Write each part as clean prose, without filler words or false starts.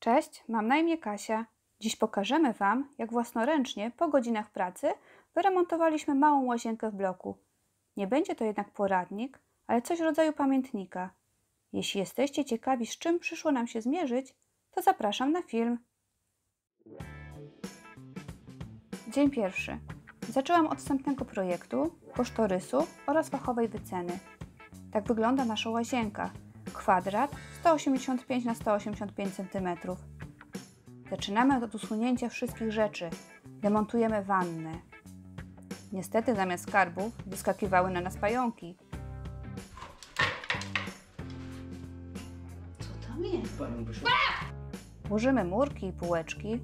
Cześć, mam na imię Kasia. Dziś pokażemy Wam, jak własnoręcznie po godzinach pracy wyremontowaliśmy małą łazienkę w bloku. Nie będzie to jednak poradnik, ale coś w rodzaju pamiętnika. Jeśli jesteście ciekawi, z czym przyszło nam się zmierzyć, to zapraszam na film. Dzień pierwszy. Zaczęłam od wstępnego projektu, kosztorysu oraz fachowej wyceny. Tak wygląda nasza łazienka. Kwadrat 185 na 185 cm. Zaczynamy od usunięcia wszystkich rzeczy. Demontujemy wannę. Niestety zamiast skarbów wyskakiwały na nas pająki. Co tam jest? Włożymy murki i półeczki.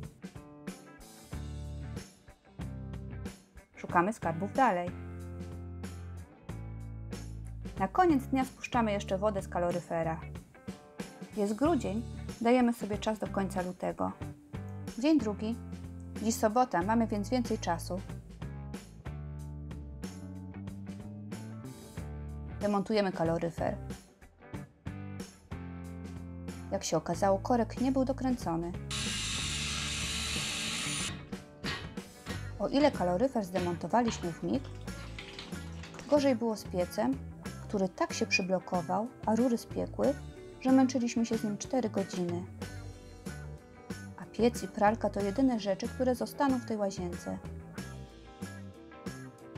Szukamy skarbów dalej. Na koniec dnia spuszczamy jeszcze wodę z kaloryfera. Jest grudzień, dajemy sobie czas do końca lutego. Dzień drugi. Dziś sobota, mamy więc więcej czasu. Demontujemy kaloryfer. Jak się okazało, korek nie był dokręcony. O ile kaloryfer zdemontowaliśmy w mig, gorzej było z piecem, który tak się przyblokował, a rury spiekły, że męczyliśmy się z nim 4 godziny. A piec i pralka to jedyne rzeczy, które zostaną w tej łazience.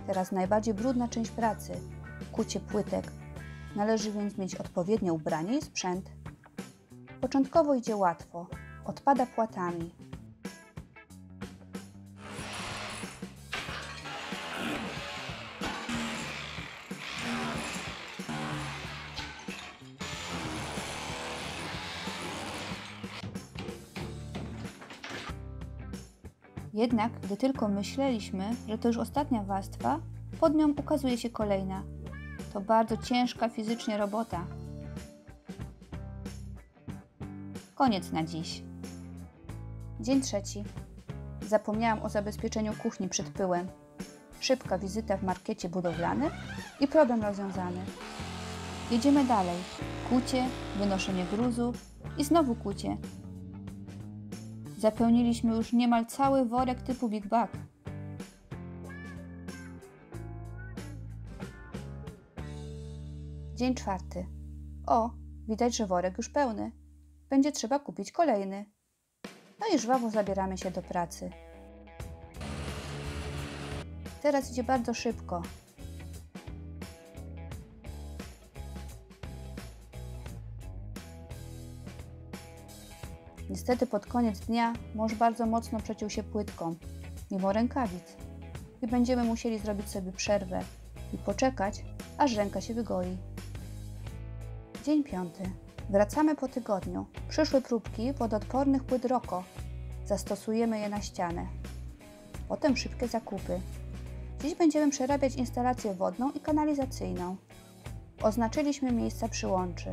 Teraz najbardziej brudna część pracy – kucie płytek. Należy więc mieć odpowiednie ubranie i sprzęt. Początkowo idzie łatwo, odpada płatami. Jednak, gdy tylko myśleliśmy, że to już ostatnia warstwa, pod nią ukazuje się kolejna. To bardzo ciężka fizycznie robota. Koniec na dziś. Dzień trzeci. Zapomniałam o zabezpieczeniu kuchni przed pyłem. Szybka wizyta w markecie budowlanym i problem rozwiązany. Jedziemy dalej. Kucie, wynoszenie gruzu i znowu kucie. Zapełniliśmy już niemal cały worek typu Big Bag. Dzień czwarty. O, widać, że worek już pełny. Będzie trzeba kupić kolejny. No i żwawo zabieramy się do pracy. Teraz idzie bardzo szybko. Niestety pod koniec dnia mąż bardzo mocno przeciął się płytką, mimo rękawic. I będziemy musieli zrobić sobie przerwę i poczekać, aż ręka się wygoi. Dzień piąty. Wracamy po tygodniu. Przyszły próbki wodoodpornych płyt Roko. Zastosujemy je na ścianę. Potem szybkie zakupy. Dziś będziemy przerabiać instalację wodną i kanalizacyjną. Oznaczyliśmy miejsca przyłączy.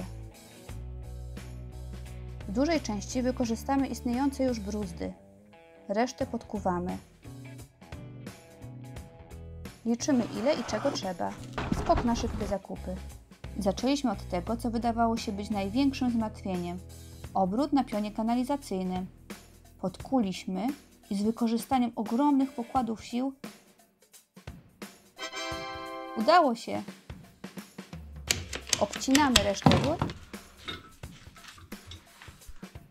W dużej części wykorzystamy istniejące już bruzdy. Resztę podkuwamy. Liczymy ile i czego trzeba. Skok na szybkie zakupy. Zaczęliśmy od tego, co wydawało się być największym zmartwieniem. Obrót na pionie kanalizacyjnym. Podkuliśmy i z wykorzystaniem ogromnych pokładów sił udało się. Obcinamy resztę rur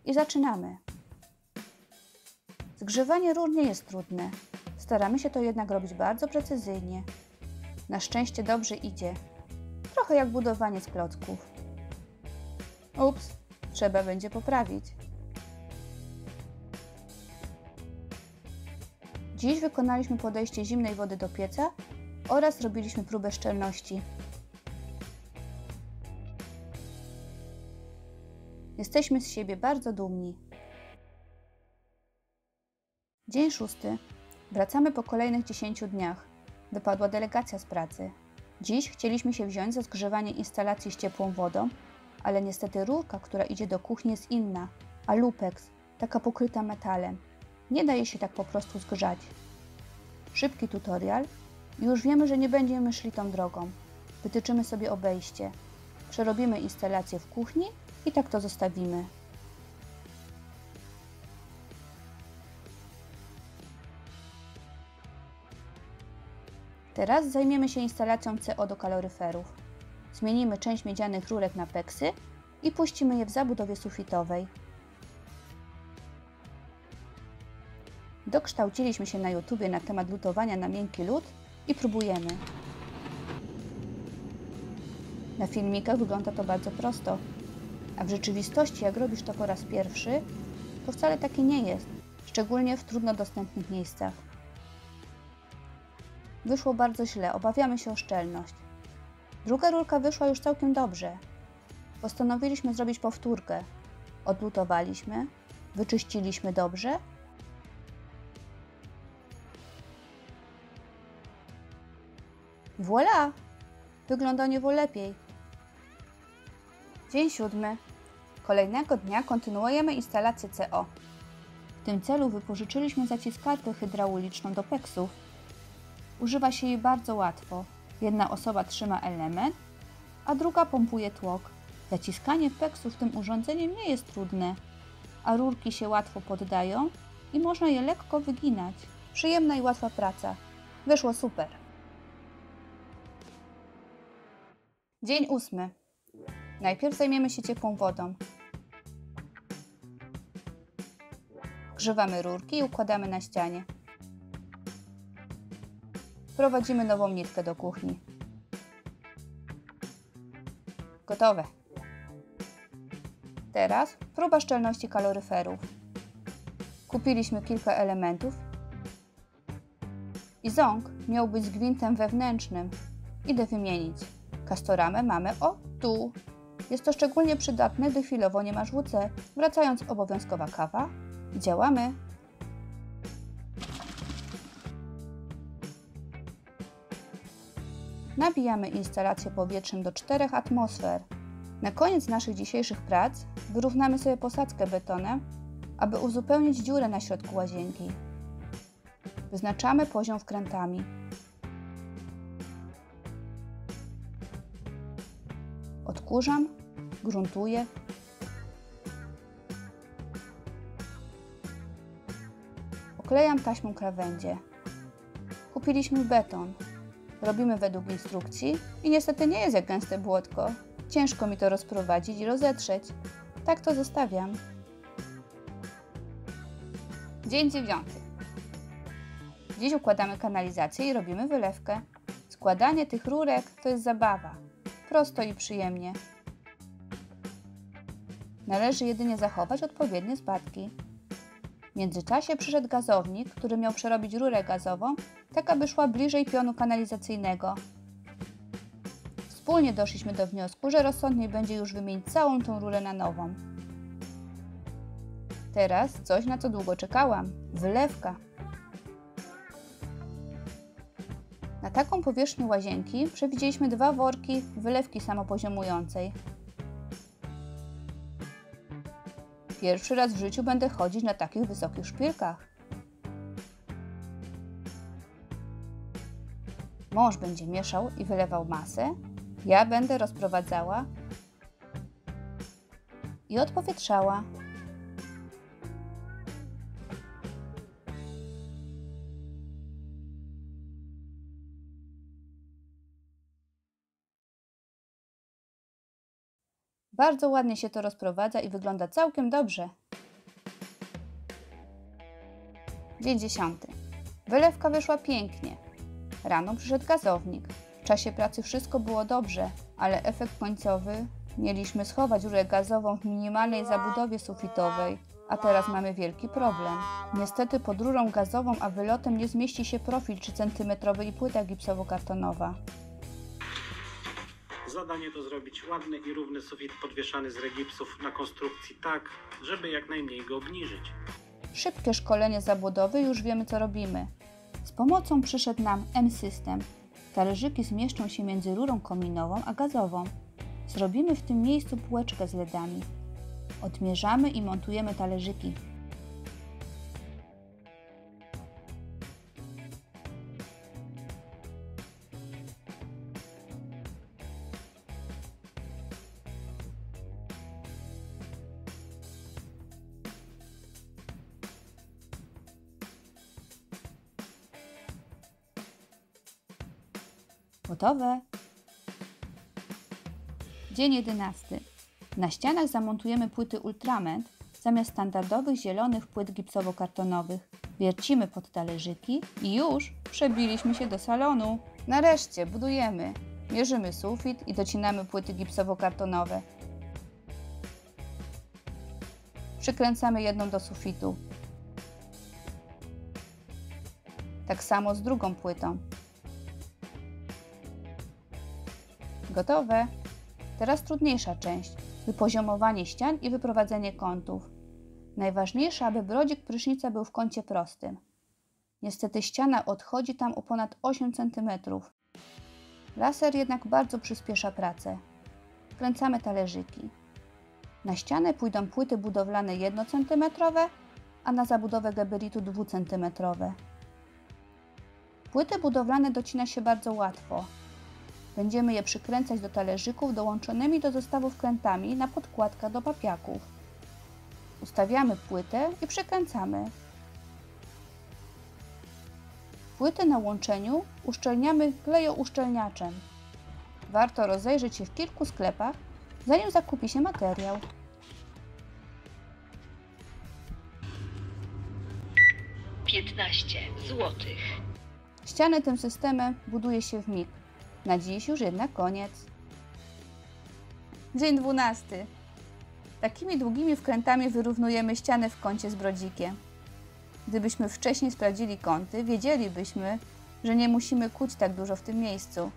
i zaczynamy. Zgrzewanie rur nie jest trudne. Staramy się to jednak robić bardzo precyzyjnie. Na szczęście dobrze idzie. Trochę jak budowanie z klocków. Ups, trzeba będzie poprawić. Dziś wykonaliśmy podejście zimnej wody do pieca oraz robiliśmy próbę szczelności. Jesteśmy z siebie bardzo dumni. Dzień szósty. Wracamy po kolejnych 10 dniach. Wypadła delegacja z pracy. Dziś chcieliśmy się wziąć za zgrzewanie instalacji z ciepłą wodą, ale niestety rurka, która idzie do kuchni, jest inna, a lupex, taka pokryta metalem. Nie daje się tak po prostu zgrzać. Szybki tutorial i już wiemy, że nie będziemy szli tą drogą. Wytyczymy sobie obejście. Przerobimy instalację w kuchni i tak to zostawimy. Teraz zajmiemy się instalacją CO do kaloryferów. Zmienimy część miedzianych rurek na peksy i puścimy je w zabudowie sufitowej. Dokształciliśmy się na YouTube na temat lutowania na miękki lód i próbujemy. Na filmikach wygląda to bardzo prosto, a w rzeczywistości, jak robisz to po raz pierwszy, to wcale takie nie jest, szczególnie w trudno dostępnych miejscach. Wyszło bardzo źle, obawiamy się o szczelność. Druga rurka wyszła już całkiem dobrze. Postanowiliśmy zrobić powtórkę. Odlutowaliśmy, wyczyściliśmy dobrze. Voilà! Wygląda nieco lepiej. Dzień 7. Kolejnego dnia kontynuujemy instalację CO. W tym celu wypożyczyliśmy zaciskarkę hydrauliczną do peksów. Używa się jej bardzo łatwo. Jedna osoba trzyma element, a druga pompuje tłok. Zaciskanie peksów tym urządzeniem nie jest trudne, a rurki się łatwo poddają i można je lekko wyginać. Przyjemna i łatwa praca. Wyszło super. Dzień 8. Najpierw zajmiemy się ciepłą wodą. Grzewamy rurki i układamy na ścianie. Wprowadzimy nową nitkę do kuchni. Gotowe. Teraz próba szczelności kaloryferów. Kupiliśmy kilka elementów i ząg miał być z gwintem wewnętrznym. Idę wymienić. Kastoramę mamy tu. Jest to szczególnie przydatne, gdy chwilowo nie masz WC. Wracając, obowiązkowa kawa. I działamy. Nabijamy instalację powietrzem do 4 atmosfer. Na koniec naszych dzisiejszych prac wyrównamy sobie posadzkę betonem, aby uzupełnić dziurę na środku łazienki. Wyznaczamy poziom wkrętami. Odkurzam, gruntuję. Oklejam taśmą krawędzie. Kupiliśmy beton. Robimy według instrukcji i niestety nie jest jak gęste błotko. Ciężko mi to rozprowadzić i rozetrzeć. Tak to zostawiam. Dzień 9. Dziś układamy kanalizację i robimy wylewkę. Składanie tych rurek to jest zabawa. Prosto i przyjemnie. Należy jedynie zachować odpowiednie spadki. W międzyczasie przyszedł gazownik, który miał przerobić rurę gazową, tak aby szła bliżej pionu kanalizacyjnego. Wspólnie doszliśmy do wniosku, że rozsądniej będzie już wymienić całą tą rurę na nową. Teraz coś, na co długo czekałam. Wylewka. Na taką powierzchnię łazienki przewidzieliśmy 2 worki wylewki samopoziomującej. Pierwszy raz w życiu będę chodzić na takich wysokich szpilkach. Mąż będzie mieszał i wylewał masę, ja będę rozprowadzała i odpowietrzała. Bardzo ładnie się to rozprowadza i wygląda całkiem dobrze. Dzień 10. Wylewka wyszła pięknie. Rano przyszedł gazownik. W czasie pracy wszystko było dobrze, ale efekt końcowy mieliśmy schować rurę gazową w minimalnej zabudowie sufitowej, a teraz mamy wielki problem. Niestety pod rurą gazową a wylotem nie zmieści się profil 3-centymetrowy i płyta gipsowo-kartonowa. Zadanie to zrobić ładny i równy sufit podwieszany z regipsów na konstrukcji tak, żeby jak najmniej go obniżyć. Szybkie szkolenie zabudowy, już wiemy co robimy. Z pomocą przyszedł nam M-System. Talerzyki zmieszczą się między rurą kominową a gazową. Zrobimy w tym miejscu półeczkę z LEDami. Odmierzamy i montujemy talerzyki. Gotowe! Dzień 11. Na ścianach zamontujemy płyty Ultrament zamiast standardowych zielonych płyt gipsowo-kartonowych. Wiercimy pod talerzyki i już przebiliśmy się do salonu. Nareszcie budujemy. Mierzymy sufit i docinamy płyty gipsowo-kartonowe. Przykręcamy jedną do sufitu. Tak samo z drugą płytą. Gotowe! Teraz trudniejsza część. Wypoziomowanie ścian i wyprowadzenie kątów. Najważniejsze, aby brodzik prysznica był w kącie prostym. Niestety ściana odchodzi tam o ponad 8 cm. Laser jednak bardzo przyspiesza pracę. Wkręcamy talerzyki. Na ścianę pójdą płyty budowlane 1 cm, a na zabudowę gabaritu 2 cm. Płyty budowlane docina się bardzo łatwo. Będziemy je przykręcać do talerzyków dołączonymi do zestawu wkrętami na podkładkach do papiaków. Ustawiamy płytę i przykręcamy. Płyty na łączeniu uszczelniamy klejo-uszczelniaczem. Warto rozejrzeć się w kilku sklepach, zanim zakupi się materiał. $15. Ściany tym systemem buduje się w mig. Na dziś już jednak koniec. Dzień 12. Takimi długimi wkrętami wyrównujemy ścianę w kącie z brodzikiem. Gdybyśmy wcześniej sprawdzili kąty, wiedzielibyśmy, że nie musimy kuć tak dużo w tym miejscu.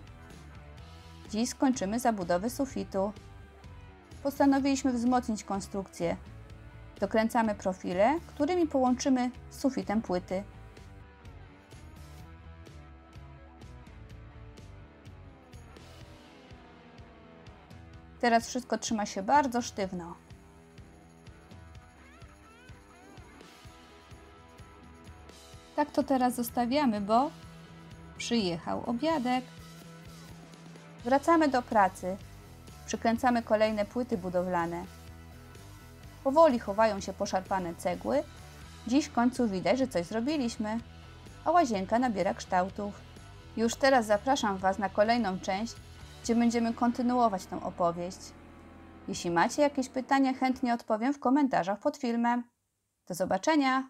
Dziś skończymy zabudowę sufitu. Postanowiliśmy wzmocnić konstrukcję. Dokręcamy profile, którymi połączymy z sufitem płyty. Teraz wszystko trzyma się bardzo sztywno. Tak to teraz zostawiamy, bo przyjechał obiadek. Wracamy do pracy. Przykręcamy kolejne płyty budowlane. Powoli chowają się poszarpane cegły. Dziś w końcu widać, że coś zrobiliśmy, a łazienka nabiera kształtów. Już teraz zapraszam Was na kolejną część, gdzie będziemy kontynuować tę opowieść. Jeśli macie jakieś pytania, chętnie odpowiem w komentarzach pod filmem. Do zobaczenia!